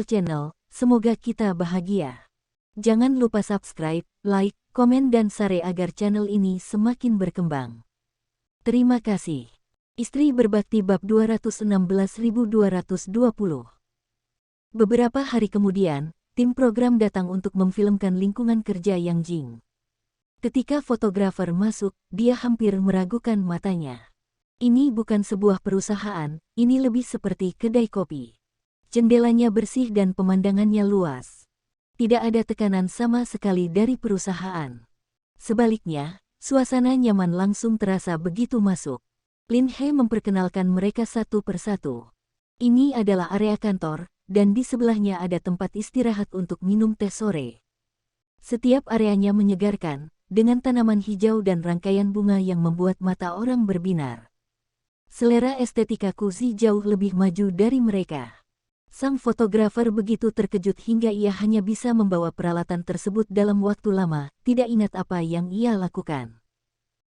channel, semoga kita bahagia. Jangan lupa subscribe, like, komen dan share agar channel ini semakin berkembang. Terima kasih. Istri berbakti bab 216.220. Beberapa hari kemudian, tim program datang untuk memfilmkan lingkungan kerja Yang Jing. Ketika fotografer masuk, dia hampir meragukan matanya. Ini bukan sebuah perusahaan, ini lebih seperti kedai kopi. Jendelanya bersih dan pemandangannya luas. Tidak ada tekanan sama sekali dari perusahaan. Sebaliknya, suasana nyaman langsung terasa begitu masuk. Lin He memperkenalkan mereka satu persatu. Ini adalah area kantor, dan di sebelahnya ada tempat istirahat untuk minum teh sore. Setiap areanya menyegarkan, dengan tanaman hijau dan rangkaian bunga yang membuat mata orang berbinar. Selera estetika Kuzi jauh lebih maju dari mereka. Sang fotografer begitu terkejut hingga ia hanya bisa membawa peralatan tersebut dalam waktu lama, tidak ingat apa yang ia lakukan.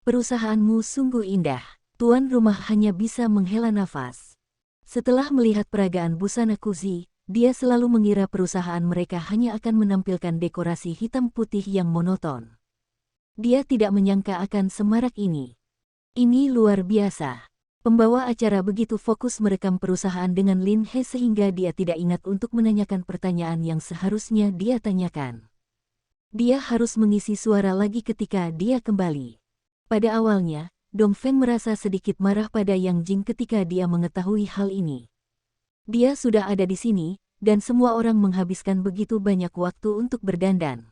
Perusahaanmu sungguh indah, tuan rumah hanya bisa menghela nafas. Setelah melihat peragaan busana Kuzi, dia selalu mengira perusahaan mereka hanya akan menampilkan dekorasi hitam putih yang monoton. Dia tidak menyangka akan semarak ini. Ini luar biasa. Pembawa acara begitu fokus merekam perusahaan dengan Lin He sehingga dia tidak ingat untuk menanyakan pertanyaan yang seharusnya dia tanyakan. Dia harus mengisi suara lagi ketika dia kembali. Pada awalnya, Dong Feng merasa sedikit marah pada Yang Jing ketika dia mengetahui hal ini. Dia sudah ada di sini, dan semua orang menghabiskan begitu banyak waktu untuk berdandan.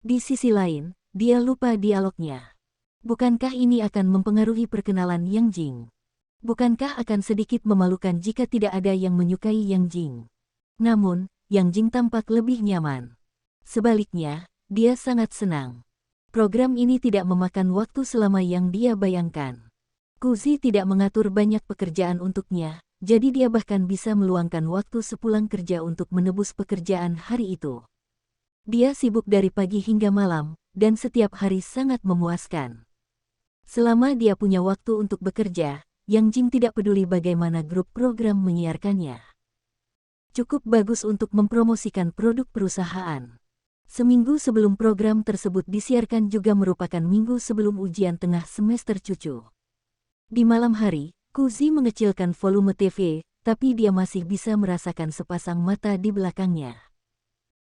Di sisi lain, dia lupa dialognya. Bukankah ini akan mempengaruhi perkenalan Yang Jing? Bukankah akan sedikit memalukan jika tidak ada yang menyukai Yang Jing? Namun, Yang Jing tampak lebih nyaman. Sebaliknya, dia sangat senang. Program ini tidak memakan waktu selama yang dia bayangkan. Kuzi tidak mengatur banyak pekerjaan untuknya, jadi dia bahkan bisa meluangkan waktu sepulang kerja untuk menebus pekerjaan hari itu. Dia sibuk dari pagi hingga malam, dan setiap hari sangat memuaskan. Selama dia punya waktu untuk bekerja, Yang Jing tidak peduli bagaimana grup program menyiarkannya. Cukup bagus untuk mempromosikan produk perusahaan. Seminggu sebelum program tersebut disiarkan juga merupakan minggu sebelum ujian tengah semester cucu. Di malam hari, Kuzi mengecilkan volume TV, tapi dia masih bisa merasakan sepasang mata di belakangnya.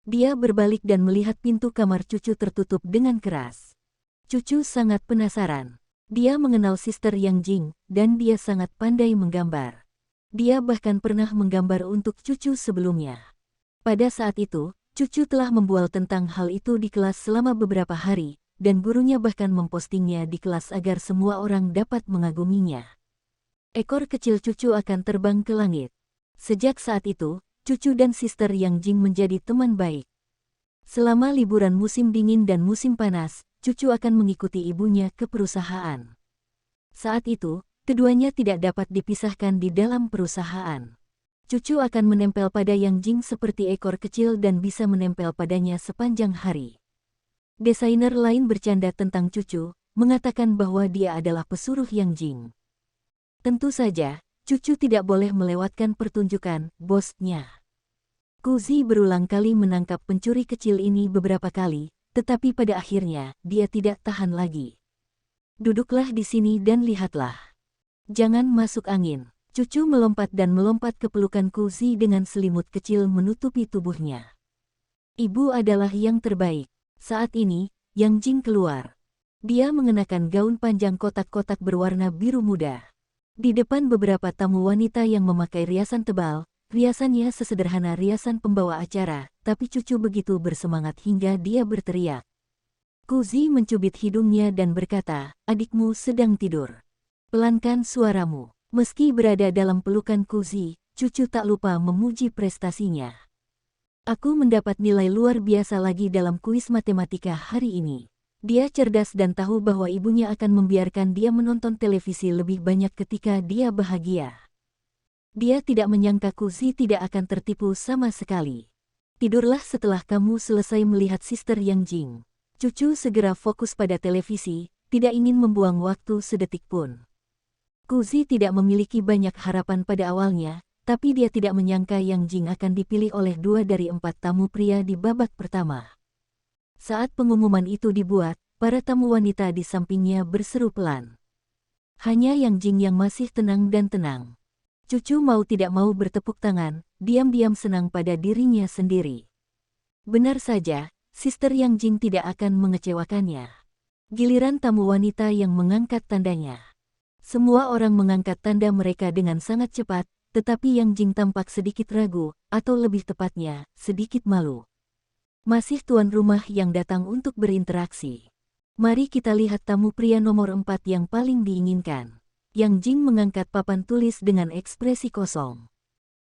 Dia berbalik dan melihat pintu kamar cucu tertutup dengan keras. Cucu sangat penasaran. Dia mengenal Sister Yang Jing, dan dia sangat pandai menggambar. Dia bahkan pernah menggambar untuk cucu sebelumnya. Pada saat itu, cucu telah membual tentang hal itu di kelas selama beberapa hari, dan gurunya bahkan mempostingnya di kelas agar semua orang dapat mengaguminya. Ekor kecil cucu akan terbang ke langit. Sejak saat itu, cucu dan Sister Yang Jing menjadi teman baik. Selama liburan musim dingin dan musim panas, cucu akan mengikuti ibunya ke perusahaan. Saat itu, keduanya tidak dapat dipisahkan di dalam perusahaan. Cucu akan menempel pada Yang Jing seperti ekor kecil dan bisa menempel padanya sepanjang hari. Desainer lain bercanda tentang cucu, mengatakan bahwa dia adalah pesuruh Yang Jing. Tentu saja, cucu tidak boleh melewatkan pertunjukan bosnya. Kuzi berulang kali menangkap pencuri kecil ini beberapa kali, tetapi pada akhirnya, dia tidak tahan lagi. Duduklah di sini dan lihatlah. Jangan masuk angin. Cucu melompat dan melompat ke pelukan Kuzi dengan selimut kecil menutupi tubuhnya. Ibu adalah yang terbaik. Saat ini, Yang Jing keluar. Dia mengenakan gaun panjang kotak-kotak berwarna biru muda. Di depan beberapa tamu wanita yang memakai riasan tebal, riasannya sesederhana riasan pembawa acara, tapi cucu begitu bersemangat hingga dia berteriak. Kuzi mencubit hidungnya dan berkata, adikmu sedang tidur. Pelankan suaramu. Meski berada dalam pelukan Kuzi, cucu tak lupa memuji prestasinya. Aku mendapat nilai luar biasa lagi dalam kuis matematika hari ini. Dia cerdas dan tahu bahwa ibunya akan membiarkan dia menonton televisi lebih banyak ketika dia bahagia. Dia tidak menyangka Kuzi tidak akan tertipu sama sekali. Tidurlah setelah kamu selesai melihat Sister Yang Jing. Cucu segera fokus pada televisi, tidak ingin membuang waktu sedetik pun. Kuzi tidak memiliki banyak harapan pada awalnya, tapi dia tidak menyangka Yang Jing akan dipilih oleh 2 dari 4 tamu pria di babak pertama. Saat pengumuman itu dibuat, para tamu wanita di sampingnya berseru pelan. Hanya Yang Jing yang masih tenang dan tenang. Cucu mau tidak mau bertepuk tangan, diam-diam senang pada dirinya sendiri. Benar saja, Sister Yang Jing tidak akan mengecewakannya. Giliran tamu wanita yang mengangkat tandanya. Semua orang mengangkat tanda mereka dengan sangat cepat, tetapi Yang Jing tampak sedikit ragu, atau lebih tepatnya, sedikit malu. Masih tuan rumah yang datang untuk berinteraksi. Mari kita lihat tamu pria nomor 4 yang paling diinginkan. Yang Jing mengangkat papan tulis dengan ekspresi kosong.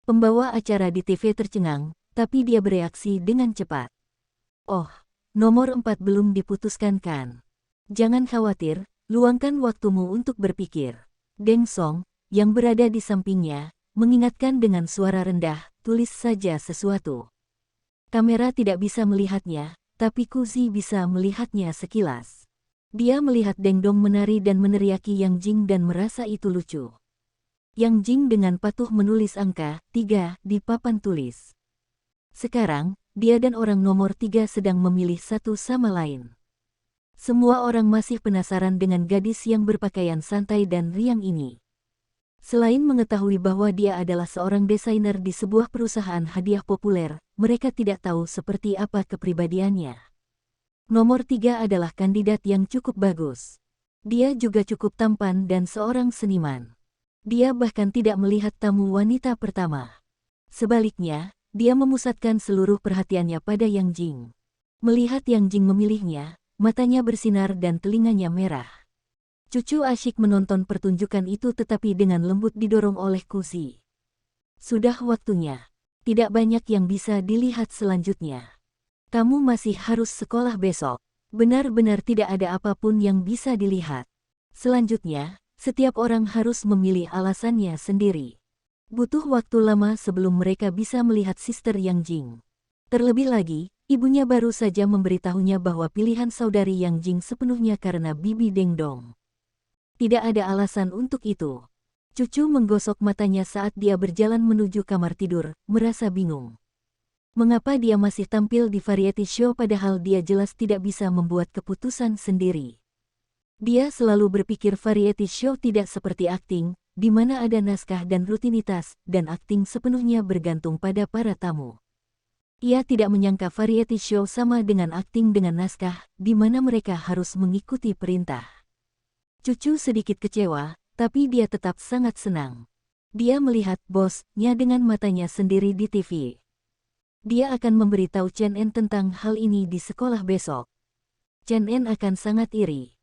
Pembawa acara di TV tercengang, tapi dia bereaksi dengan cepat. Oh, nomor 4 belum diputuskan kan? Jangan khawatir, luangkan waktumu untuk berpikir. Deng Song, yang berada di sampingnya, mengingatkan dengan suara rendah, tulis saja sesuatu. Kamera tidak bisa melihatnya, tapi Kuzi bisa melihatnya sekilas. Dia melihat Deng Dong menari dan meneriaki Yang Jing dan merasa itu lucu. Yang Jing dengan patuh menulis angka 3 di papan tulis. Sekarang, dia dan orang nomor 3 sedang memilih satu sama lain. Semua orang masih penasaran dengan gadis yang berpakaian santai dan riang ini. Selain mengetahui bahwa dia adalah seorang desainer di sebuah perusahaan hadiah populer, mereka tidak tahu seperti apa kepribadiannya. Nomor 3 adalah kandidat yang cukup bagus. Dia juga cukup tampan dan seorang seniman. Dia bahkan tidak melihat tamu wanita pertama. Sebaliknya, dia memusatkan seluruh perhatiannya pada Yang Jing. Melihat Yang Jing memilihnya, matanya bersinar dan telinganya merah. Cucu asyik menonton pertunjukan itu tetapi dengan lembut didorong oleh Kuzi. Sudah waktunya. Tidak banyak yang bisa dilihat selanjutnya. Kamu masih harus sekolah besok. Benar-benar tidak ada apapun yang bisa dilihat. Selanjutnya, setiap orang harus memilih alasannya sendiri. Butuh waktu lama sebelum mereka bisa melihat Sister Yang Jing. Terlebih lagi, ibunya baru saja memberitahunya bahwa pilihan saudari Yang Jing sepenuhnya karena Bibi Deng Dong. Tidak ada alasan untuk itu. Cucu menggosok matanya saat dia berjalan menuju kamar tidur, merasa bingung. Mengapa dia masih tampil di variety show padahal dia jelas tidak bisa membuat keputusan sendiri. Dia selalu berpikir variety show tidak seperti akting, di mana ada naskah dan rutinitas, dan akting sepenuhnya bergantung pada para tamu. Ia tidak menyangka variety show sama dengan akting dengan naskah, di mana mereka harus mengikuti perintah. Cucu sedikit kecewa, tapi dia tetap sangat senang. Dia melihat bosnya dengan matanya sendiri di TV. Dia akan memberitahu Chen En tentang hal ini di sekolah besok. Chen En akan sangat iri.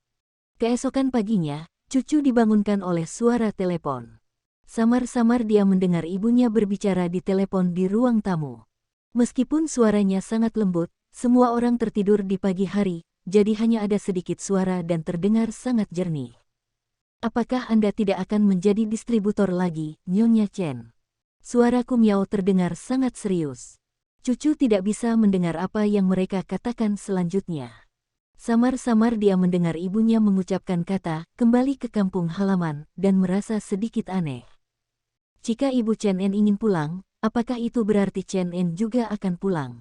Keesokan paginya, cucu dibangunkan oleh suara telepon. Samar-samar dia mendengar ibunya berbicara di telepon di ruang tamu. Meskipun suaranya sangat lembut, semua orang tertidur di pagi hari, jadi hanya ada sedikit suara dan terdengar sangat jernih. Apakah Anda tidak akan menjadi distributor lagi, Nyonya Chen? Suara Kumyao terdengar sangat serius. Cucu tidak bisa mendengar apa yang mereka katakan selanjutnya. Samar-samar dia mendengar ibunya mengucapkan kata, kembali ke kampung halaman, dan merasa sedikit aneh. Jika ibu Chen En ingin pulang, apakah itu berarti Chen En juga akan pulang?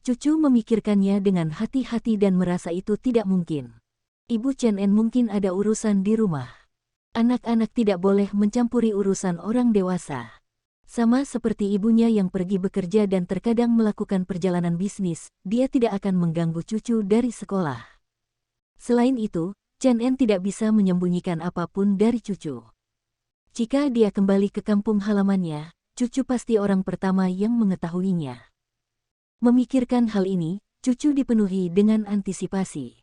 Cucu memikirkannya dengan hati-hati dan merasa itu tidak mungkin. Ibu Chen En mungkin ada urusan di rumah. Anak-anak tidak boleh mencampuri urusan orang dewasa. Sama seperti ibunya yang pergi bekerja dan terkadang melakukan perjalanan bisnis, dia tidak akan mengganggu cucu dari sekolah. Selain itu, Chen En tidak bisa menyembunyikan apapun dari cucu. Jika dia kembali ke kampung halamannya, cucu pasti orang pertama yang mengetahuinya. Memikirkan hal ini, cucu dipenuhi dengan antisipasi.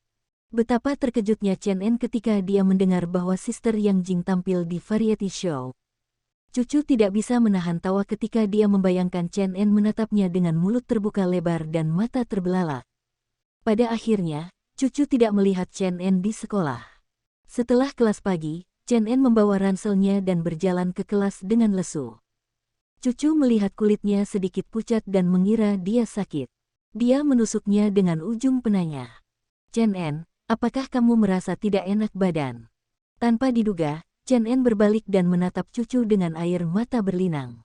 Betapa terkejutnya Chen En ketika dia mendengar bahwa Sister Yang Jing tampil di variety show. Cucu tidak bisa menahan tawa ketika dia membayangkan Chen En menatapnya dengan mulut terbuka lebar dan mata terbelalak. Pada akhirnya, cucu tidak melihat Chen En di sekolah. Setelah kelas pagi, Chen En membawa ranselnya dan berjalan ke kelas dengan lesu. Cucu melihat kulitnya sedikit pucat dan mengira dia sakit. Dia menusuknya dengan ujung penanya. Chen En, apakah kamu merasa tidak enak badan? Tanpa diduga, Chen En berbalik dan menatap cucu dengan air mata berlinang.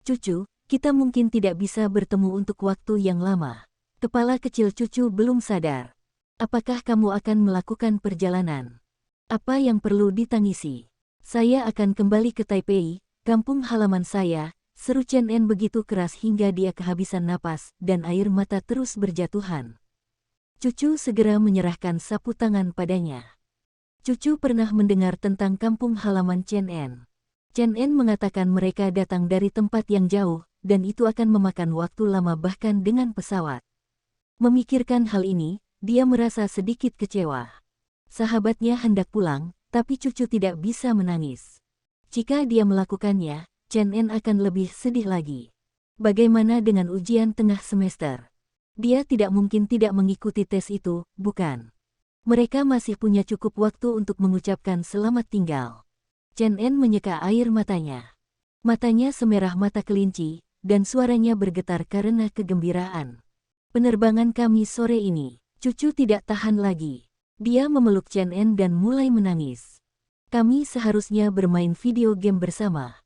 Cucu, kita mungkin tidak bisa bertemu untuk waktu yang lama. Kepala kecil cucu belum sadar. Apakah kamu akan melakukan perjalanan? Apa yang perlu ditangisi? Saya akan kembali ke Taipei, kampung halaman saya, seru Chen En begitu keras hingga dia kehabisan napas dan air mata terus berjatuhan. Cucu segera menyerahkan sapu tangan padanya. Cucu pernah mendengar tentang kampung halaman Chen En. Chen En mengatakan mereka datang dari tempat yang jauh, dan itu akan memakan waktu lama bahkan dengan pesawat. Memikirkan hal ini, dia merasa sedikit kecewa. Sahabatnya hendak pulang, tapi cucu tidak bisa menangis. Jika dia melakukannya, Chen En akan lebih sedih lagi. Bagaimana dengan ujian tengah semester? Dia tidak mungkin tidak mengikuti tes itu, bukan? Mereka masih punya cukup waktu untuk mengucapkan selamat tinggal. Chen En menyeka air matanya. Matanya semerah mata kelinci, dan suaranya bergetar karena kegembiraan. Penerbangan kami sore ini, cucu tidak tahan lagi. Dia memeluk Chen En dan mulai menangis. Kami seharusnya bermain video game bersama.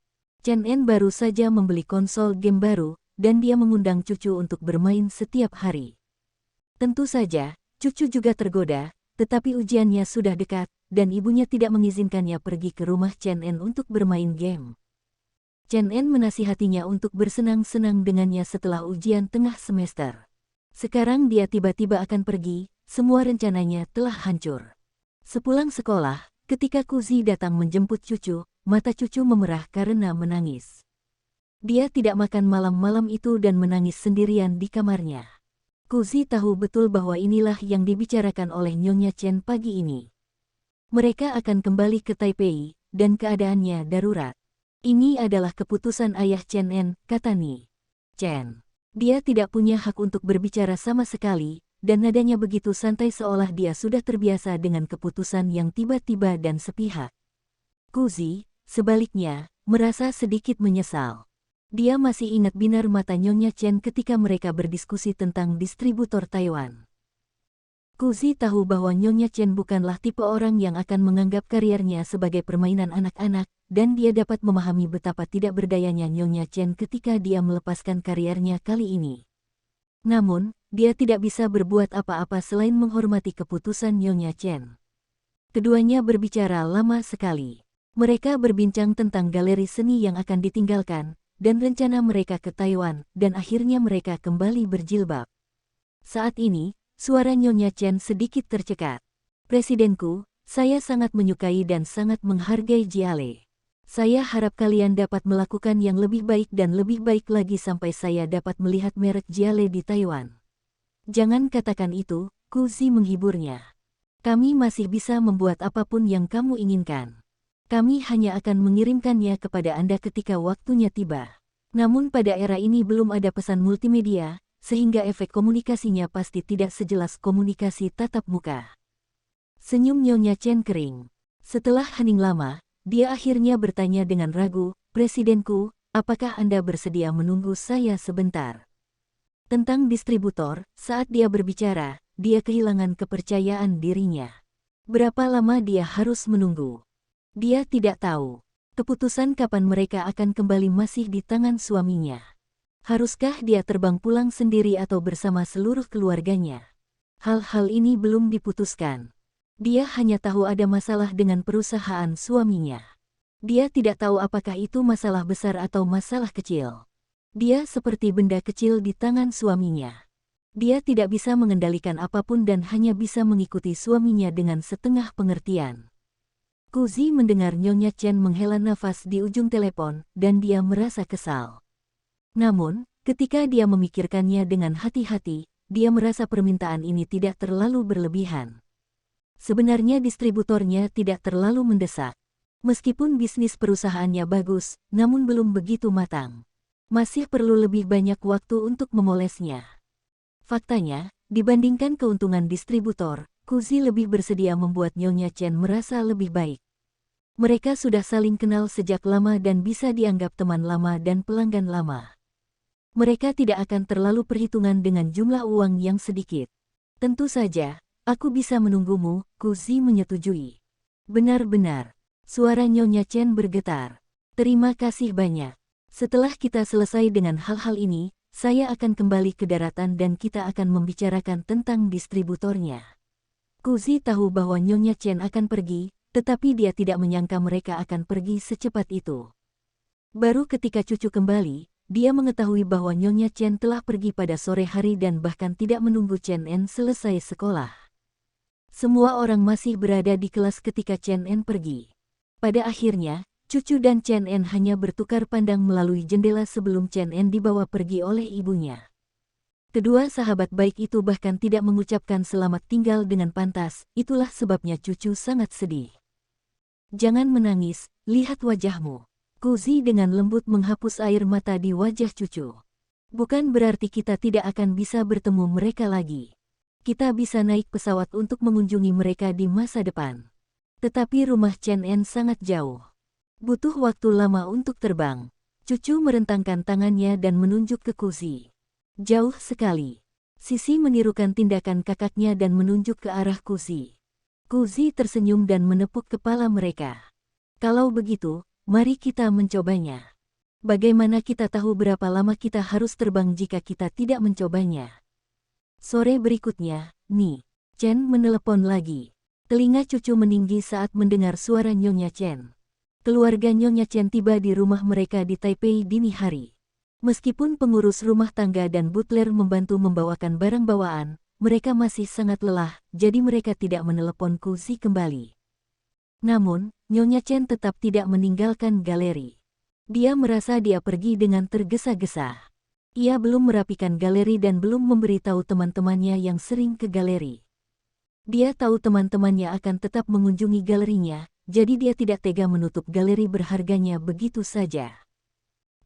Chen En baru saja membeli konsol game baru, dan dia mengundang cucu untuk bermain setiap hari. Tentu saja, cucu juga tergoda, tetapi ujiannya sudah dekat, dan ibunya tidak mengizinkannya pergi ke rumah Chen En untuk bermain game. Chen En menasihatinya untuk bersenang-senang dengannya setelah ujian tengah semester. Sekarang dia tiba-tiba akan pergi, semua rencananya telah hancur. Sepulang sekolah, ketika Kuzi datang menjemput cucu, mata cucu memerah karena menangis. Dia tidak makan malam-malam itu dan menangis sendirian di kamarnya. Kuzi tahu betul bahwa inilah yang dibicarakan oleh Nyonya Chen pagi ini. Mereka akan kembali ke Taipei, dan keadaannya darurat. Ini adalah keputusan ayah Chen En, kata Ni Chen. Dia tidak punya hak untuk berbicara sama sekali, dan nadanya begitu santai seolah dia sudah terbiasa dengan keputusan yang tiba-tiba dan sepihak. Kuzi, sebaliknya, merasa sedikit menyesal. Dia masih ingat binar mata Nyonya Chen ketika mereka berdiskusi tentang distributor Taiwan. Kuzi tahu bahwa Nyonya Chen bukanlah tipe orang yang akan menganggap kariernya sebagai permainan anak-anak, dan dia dapat memahami betapa tidak berdayanya Nyonya Chen ketika dia melepaskan kariernya kali ini. Namun, dia tidak bisa berbuat apa-apa selain menghormati keputusan Nyonya Chen. Keduanya berbicara lama sekali. Mereka berbincang tentang galeri seni yang akan ditinggalkan, dan rencana mereka ke Taiwan, dan akhirnya mereka kembali berjilbab. Saat ini, suara Nyonya Chen sedikit tercekat. Presidenku, saya sangat menyukai dan sangat menghargai Jiale. Saya harap kalian dapat melakukan yang lebih baik dan lebih baik lagi sampai saya dapat melihat merek Jiale di Taiwan. Jangan katakan itu, Kuzi menghiburnya. Kami masih bisa membuat apapun yang kamu inginkan. Kami hanya akan mengirimkannya kepada Anda ketika waktunya tiba. Namun pada era ini belum ada pesan multimedia, sehingga efek komunikasinya pasti tidak sejelas komunikasi tatap muka. Senyum Nyonya Chen kering. Setelah hening lama, dia akhirnya bertanya dengan ragu, Presidenku, apakah Anda bersedia menunggu saya sebentar? Tentang distributor, saat dia berbicara, dia kehilangan kepercayaan dirinya. Berapa lama dia harus menunggu? Dia tidak tahu. Keputusan kapan mereka akan kembali masih di tangan suaminya. Haruskah dia terbang pulang sendiri atau bersama seluruh keluarganya? Hal-hal ini belum diputuskan. Dia hanya tahu ada masalah dengan perusahaan suaminya. Dia tidak tahu apakah itu masalah besar atau masalah kecil. Dia seperti benda kecil di tangan suaminya. Dia tidak bisa mengendalikan apapun dan hanya bisa mengikuti suaminya dengan setengah pengertian. Kuzi mendengar Nyonya Chen menghela nafas di ujung telepon, dan dia merasa kesal. Namun, ketika dia memikirkannya dengan hati-hati, dia merasa permintaan ini tidak terlalu berlebihan. Sebenarnya distributornya tidak terlalu mendesak. Meskipun bisnis perusahaannya bagus, namun belum begitu matang. Masih perlu lebih banyak waktu untuk memolesnya. Faktanya, dibandingkan keuntungan distributor, Kuzi lebih bersedia membuat Nyonya Chen merasa lebih baik. Mereka sudah saling kenal sejak lama dan bisa dianggap teman lama dan pelanggan lama. Mereka tidak akan terlalu perhitungan dengan jumlah uang yang sedikit. Tentu saja, aku bisa menunggumu, Kuzi menyetujui. Benar-benar, suara Nyonya Chen bergetar. Terima kasih banyak. Setelah kita selesai dengan hal-hal ini, saya akan kembali ke daratan dan kita akan membicarakan tentang distributornya. Kuzi tahu bahwa Nyonya Chen akan pergi, tetapi dia tidak menyangka mereka akan pergi secepat itu. Baru ketika cucu kembali, dia mengetahui bahwa Nyonya Chen telah pergi pada sore hari dan bahkan tidak menunggu Chen En selesai sekolah. Semua orang masih berada di kelas ketika Chen En pergi. Pada akhirnya, cucu dan Chen En hanya bertukar pandang melalui jendela sebelum Chen En dibawa pergi oleh ibunya. Kedua sahabat baik itu bahkan tidak mengucapkan selamat tinggal dengan pantas, itulah sebabnya cucu sangat sedih. Jangan menangis, lihat wajahmu. Kuzi dengan lembut menghapus air mata di wajah cucu. Bukan berarti kita tidak akan bisa bertemu mereka lagi. Kita bisa naik pesawat untuk mengunjungi mereka di masa depan. Tetapi rumah Chen En sangat jauh. Butuh waktu lama untuk terbang. Cucu merentangkan tangannya dan menunjuk ke Kuzi. Jauh sekali. Sisi menirukan tindakan kakaknya dan menunjuk ke arah Kuzi. Kuzi tersenyum dan menepuk kepala mereka. Kalau begitu, mari kita mencobanya. Bagaimana kita tahu berapa lama kita harus terbang jika kita tidak mencobanya? Sore berikutnya, Chen menelepon lagi. Telinga cucu meninggi saat mendengar suara Nyonya Chen. Keluarga Nyonya Chen tiba di rumah mereka di Taipei dini hari. Meskipun pengurus rumah tangga dan butler membantu membawakan barang bawaan, mereka masih sangat lelah, jadi mereka tidak menelepon Kuzi kembali. Namun, Nyonya Chen tetap tidak meninggalkan galeri. Dia merasa dia pergi dengan tergesa-gesa. Ia belum merapikan galeri dan belum memberitahu teman-temannya yang sering ke galeri. Dia tahu teman-temannya akan tetap mengunjungi galerinya, jadi dia tidak tega menutup galeri berharganya begitu saja.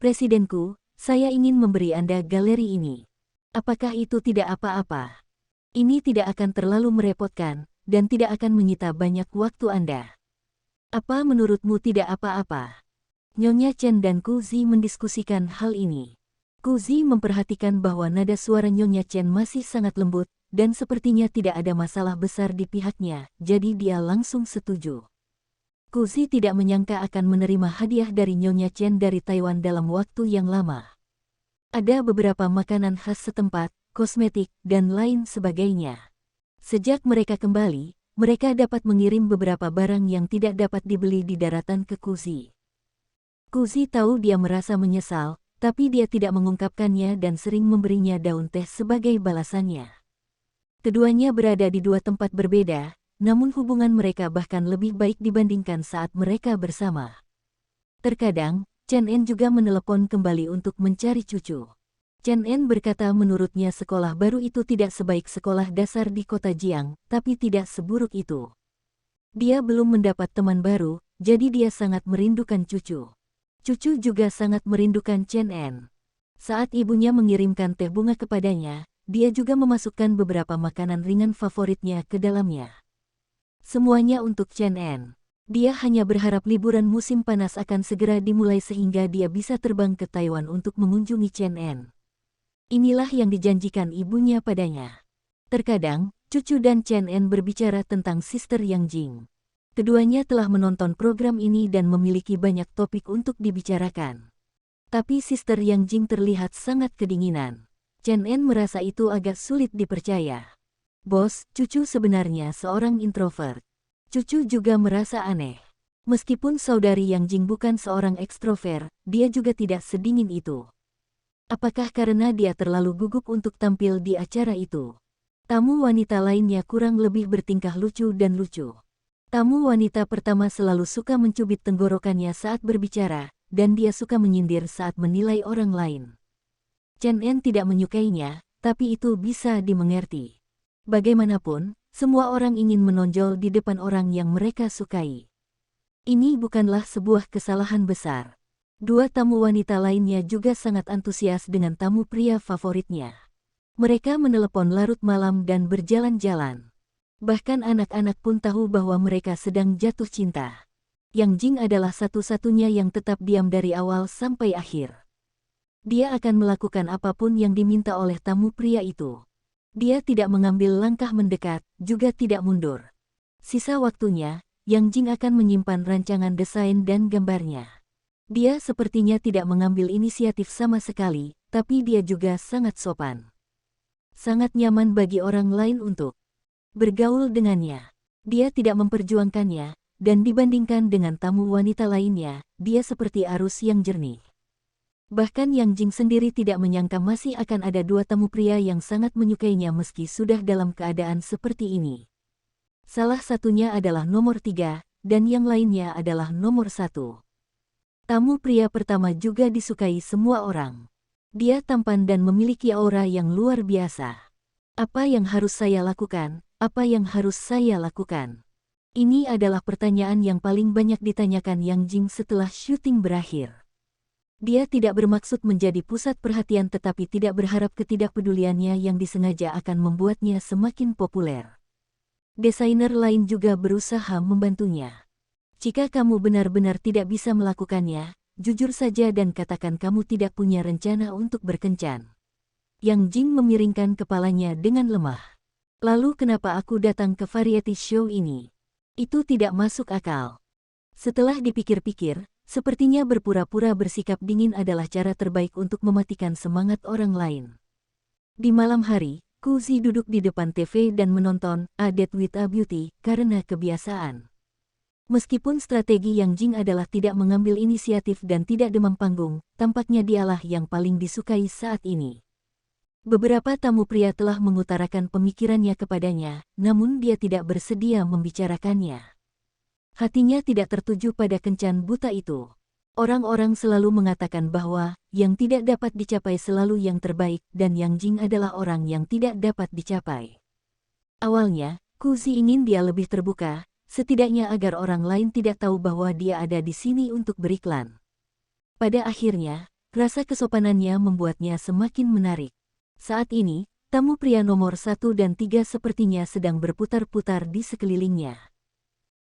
Presidenku, saya ingin memberi Anda galeri ini. Apakah itu tidak apa-apa? Ini tidak akan terlalu merepotkan, dan tidak akan menyita banyak waktu Anda. Apa menurutmu tidak apa-apa? Nyonya Chen dan Kuzi mendiskusikan hal ini. Kuzi memperhatikan bahwa nada suara Nyonya Chen masih sangat lembut, dan sepertinya tidak ada masalah besar di pihaknya, jadi dia langsung setuju. Kuzi tidak menyangka akan menerima hadiah dari Nyonya Chen dari Taiwan dalam waktu yang lama. Ada beberapa makanan khas setempat, kosmetik, dan lain sebagainya. Sejak mereka kembali, mereka dapat mengirim beberapa barang yang tidak dapat dibeli di daratan ke Kuzi. Kuzi tahu dia merasa menyesal, tapi dia tidak mengungkapkannya dan sering memberinya daun teh sebagai balasannya. Keduanya berada di dua tempat berbeda, namun hubungan mereka bahkan lebih baik dibandingkan saat mereka bersama. Terkadang, Chen En juga menelepon kembali untuk mencari cucu. Chen En berkata menurutnya sekolah baru itu tidak sebaik sekolah dasar di kota Jiang, tapi tidak seburuk itu. Dia belum mendapat teman baru, jadi dia sangat merindukan cucu. Cucu juga sangat merindukan Chen En. Saat ibunya mengirimkan teh bunga kepadanya, dia juga memasukkan beberapa makanan ringan favoritnya ke dalamnya. Semuanya untuk Chen En. Dia hanya berharap liburan musim panas akan segera dimulai sehingga dia bisa terbang ke Taiwan untuk mengunjungi Chen En. Inilah yang dijanjikan ibunya padanya. Terkadang, cucu dan Chen En berbicara tentang Sister Yang Jing. Keduanya telah menonton program ini dan memiliki banyak topik untuk dibicarakan. Tapi Sister Yang Jing terlihat sangat kedinginan. Chen En merasa itu agak sulit dipercaya. Bos, cucu sebenarnya seorang introvert. Cucu juga merasa aneh. Meskipun saudari Yang Jing bukan seorang ekstrovert, dia juga tidak sedingin itu. Apakah karena dia terlalu gugup untuk tampil di acara itu? Tamu wanita lainnya kurang lebih bertingkah lucu dan lucu. Tamu wanita pertama selalu suka mencubit tenggorokannya saat berbicara, dan dia suka menyindir saat menilai orang lain. Chen En tidak menyukainya, tapi itu bisa dimengerti. Bagaimanapun, semua orang ingin menonjol di depan orang yang mereka sukai. Ini bukanlah sebuah kesalahan besar. Dua tamu wanita lainnya juga sangat antusias dengan tamu pria favoritnya. Mereka menelepon larut malam dan berjalan-jalan. Bahkan anak-anak pun tahu bahwa mereka sedang jatuh cinta. Yang Jing adalah satu-satunya yang tetap diam dari awal sampai akhir. Dia akan melakukan apapun yang diminta oleh tamu pria itu. Dia tidak mengambil langkah mendekat, juga tidak mundur. Sisa waktunya, Yang Jing akan menyimpan rancangan desain dan gambarnya. Dia sepertinya tidak mengambil inisiatif sama sekali, tapi dia juga sangat sopan. Sangat nyaman bagi orang lain untuk bergaul dengannya. Dia tidak memperjuangkannya, dan dibandingkan dengan tamu wanita lainnya, dia seperti arus yang jernih. Bahkan Yang Jing sendiri tidak menyangka masih akan ada dua tamu pria yang sangat menyukainya meski sudah dalam keadaan seperti ini. Salah satunya adalah nomor 3, dan yang lainnya adalah nomor 1. Tamu pria pertama juga disukai semua orang. Dia tampan dan memiliki aura yang luar biasa. Apa yang harus saya lakukan? Apa yang harus saya lakukan? Ini adalah pertanyaan yang paling banyak ditanyakan Yang Jing setelah syuting berakhir. Dia tidak bermaksud menjadi pusat perhatian tetapi tidak berharap ketidakpeduliannya yang disengaja akan membuatnya semakin populer. Desainer lain juga berusaha membantunya. Jika kamu benar-benar tidak bisa melakukannya, jujur saja dan katakan kamu tidak punya rencana untuk berkencan. Yang Jing memiringkan kepalanya dengan lemah. Lalu kenapa aku datang ke variety show ini? Itu tidak masuk akal. Setelah dipikir-pikir, sepertinya berpura-pura bersikap dingin adalah cara terbaik untuk mematikan semangat orang lain. Di malam hari, Kuzi duduk di depan TV dan menonton A Date with a Beauty karena kebiasaan. Meskipun strategi Yang Jing adalah tidak mengambil inisiatif dan tidak demam panggung, tampaknya dialah yang paling disukai saat ini. Beberapa tamu pria telah mengutarakan pemikirannya kepadanya, namun dia tidak bersedia membicarakannya. Hatinya tidak tertuju pada kencan buta itu. Orang-orang selalu mengatakan bahwa yang tidak dapat dicapai selalu yang terbaik dan Yang Jing adalah orang yang tidak dapat dicapai. Awalnya, Kuzi ingin dia lebih terbuka, setidaknya agar orang lain tidak tahu bahwa dia ada di sini untuk beriklan. Pada akhirnya, rasa kesopanannya membuatnya semakin menarik. Saat ini, tamu pria nomor 1 dan 3 sepertinya sedang berputar-putar di sekelilingnya.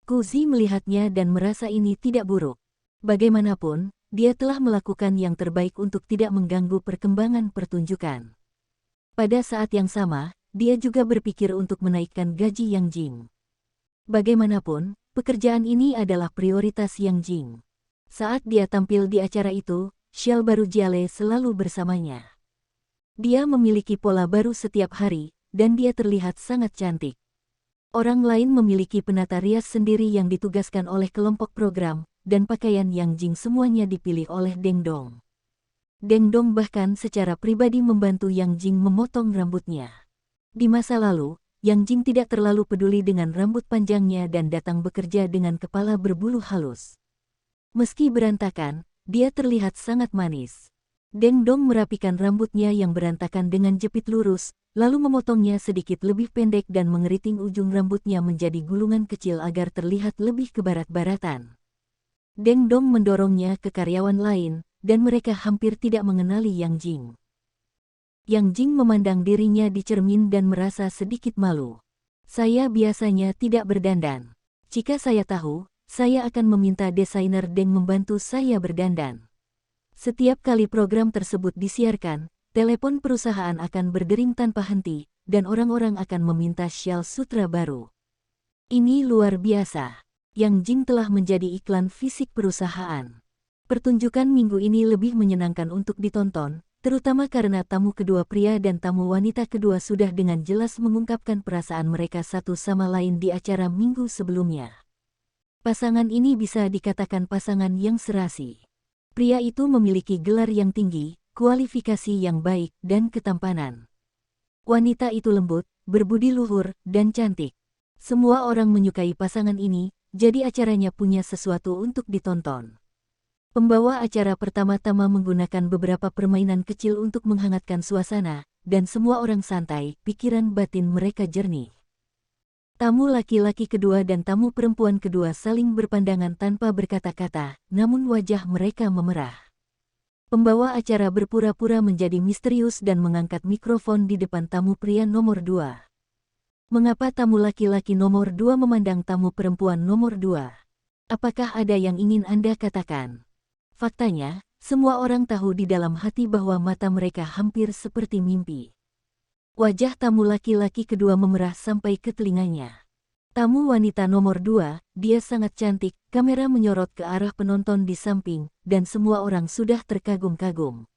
Kuzi melihatnya dan merasa ini tidak buruk. Bagaimanapun, dia telah melakukan yang terbaik untuk tidak mengganggu perkembangan pertunjukan. Pada saat yang sama, dia juga berpikir untuk menaikkan gaji Yang Jing. Bagaimanapun, pekerjaan ini adalah prioritas Yang Jing. Saat dia tampil di acara itu, Xiao Baru Jiale selalu bersamanya. Dia memiliki pola baru setiap hari, dan dia terlihat sangat cantik. Orang lain memiliki penata rias sendiri yang ditugaskan oleh kelompok program, dan pakaian Yang Jing semuanya dipilih oleh Deng Dong. Deng Dong bahkan secara pribadi membantu Yang Jing memotong rambutnya. Di masa lalu, Yang Jing tidak terlalu peduli dengan rambut panjangnya dan datang bekerja dengan kepala berbulu halus. Meski berantakan, dia terlihat sangat manis. Deng Dong merapikan rambutnya yang berantakan dengan jepit lurus, lalu memotongnya sedikit lebih pendek dan mengeriting ujung rambutnya menjadi gulungan kecil agar terlihat lebih kebarat-baratan. Deng Dong mendorongnya ke karyawan lain, dan mereka hampir tidak mengenali Yang Jing. Yang Jing memandang dirinya di cermin dan merasa sedikit malu. Saya biasanya tidak berdandan. Jika saya tahu, saya akan meminta desainer Deng membantu saya berdandan. Setiap kali program tersebut disiarkan, telepon perusahaan akan berdering tanpa henti, dan orang-orang akan meminta syal sutra baru. Ini luar biasa. Yang Jing telah menjadi iklan fisik perusahaan. Pertunjukan minggu ini lebih menyenangkan untuk ditonton, terutama karena tamu kedua pria dan tamu wanita kedua sudah dengan jelas mengungkapkan perasaan mereka satu sama lain di acara minggu sebelumnya. Pasangan ini bisa dikatakan pasangan yang serasi. Pria itu memiliki gelar yang tinggi, kualifikasi yang baik, dan ketampanan. Wanita itu lembut, berbudi luhur, dan cantik. Semua orang menyukai pasangan ini, jadi acaranya punya sesuatu untuk ditonton. Pembawa acara pertama-tama menggunakan beberapa permainan kecil untuk menghangatkan suasana, dan semua orang santai, pikiran batin mereka jernih. Tamu laki-laki kedua dan tamu perempuan kedua saling berpandangan tanpa berkata-kata, namun wajah mereka memerah. Pembawa acara berpura-pura menjadi misterius dan mengangkat mikrofon di depan tamu pria nomor 2. Mengapa tamu laki-laki nomor 2 memandang tamu perempuan nomor 2? Apakah ada yang ingin Anda katakan? Faktanya, semua orang tahu di dalam hati bahwa mata mereka hampir seperti mimpi. Wajah tamu laki-laki kedua memerah sampai ke telinganya. Tamu wanita nomor 2, dia sangat cantik, kamera menyorot ke arah penonton di samping, dan semua orang sudah terkagum-kagum.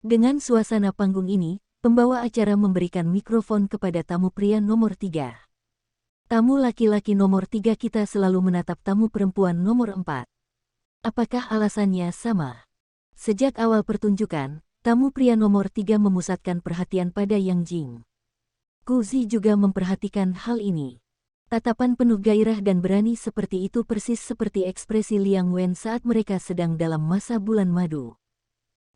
Dengan suasana panggung ini, pembawa acara memberikan mikrofon kepada tamu pria nomor 3. Tamu laki-laki nomor 3 kita selalu menatap tamu perempuan nomor 4. Apakah alasannya sama? Sejak awal pertunjukan, tamu pria nomor 3 memusatkan perhatian pada Yang Jing. Kuzi juga memperhatikan hal ini. Tatapan penuh gairah dan berani seperti itu persis seperti ekspresi Liang Wen saat mereka sedang dalam masa bulan madu.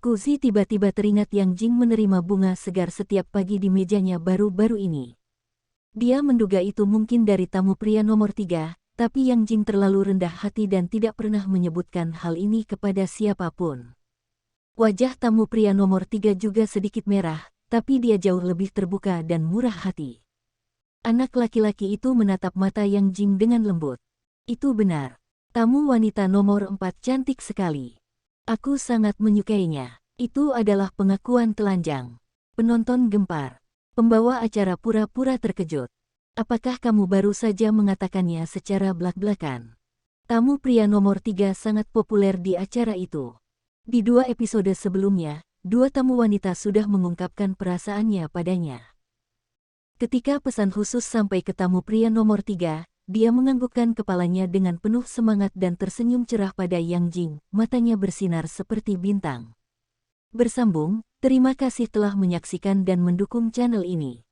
Kuzi tiba-tiba teringat Yang Jing menerima bunga segar setiap pagi di mejanya baru-baru ini. Dia menduga itu mungkin dari tamu pria nomor 3, tapi Yang Jing terlalu rendah hati dan tidak pernah menyebutkan hal ini kepada siapapun. Wajah tamu pria nomor 3 juga sedikit merah, tapi dia jauh lebih terbuka dan murah hati. Anak laki-laki itu menatap mata Yang Jing dengan lembut. Itu benar. Tamu wanita nomor 4 cantik sekali. Aku sangat menyukainya. Itu adalah pengakuan telanjang. Penonton gempar. Pembawa acara pura-pura terkejut. Apakah kamu baru saja mengatakannya secara belak-belakan? Tamu pria nomor 3 sangat populer di acara itu. Di 2 episode sebelumnya, 2 tamu wanita sudah mengungkapkan perasaannya padanya. Ketika pesan khusus sampai ke tamu pria nomor 3, dia menganggukkan kepalanya dengan penuh semangat dan tersenyum cerah pada Yang Jing, matanya bersinar seperti bintang. Bersambung, terima kasih telah menyaksikan dan mendukung channel ini.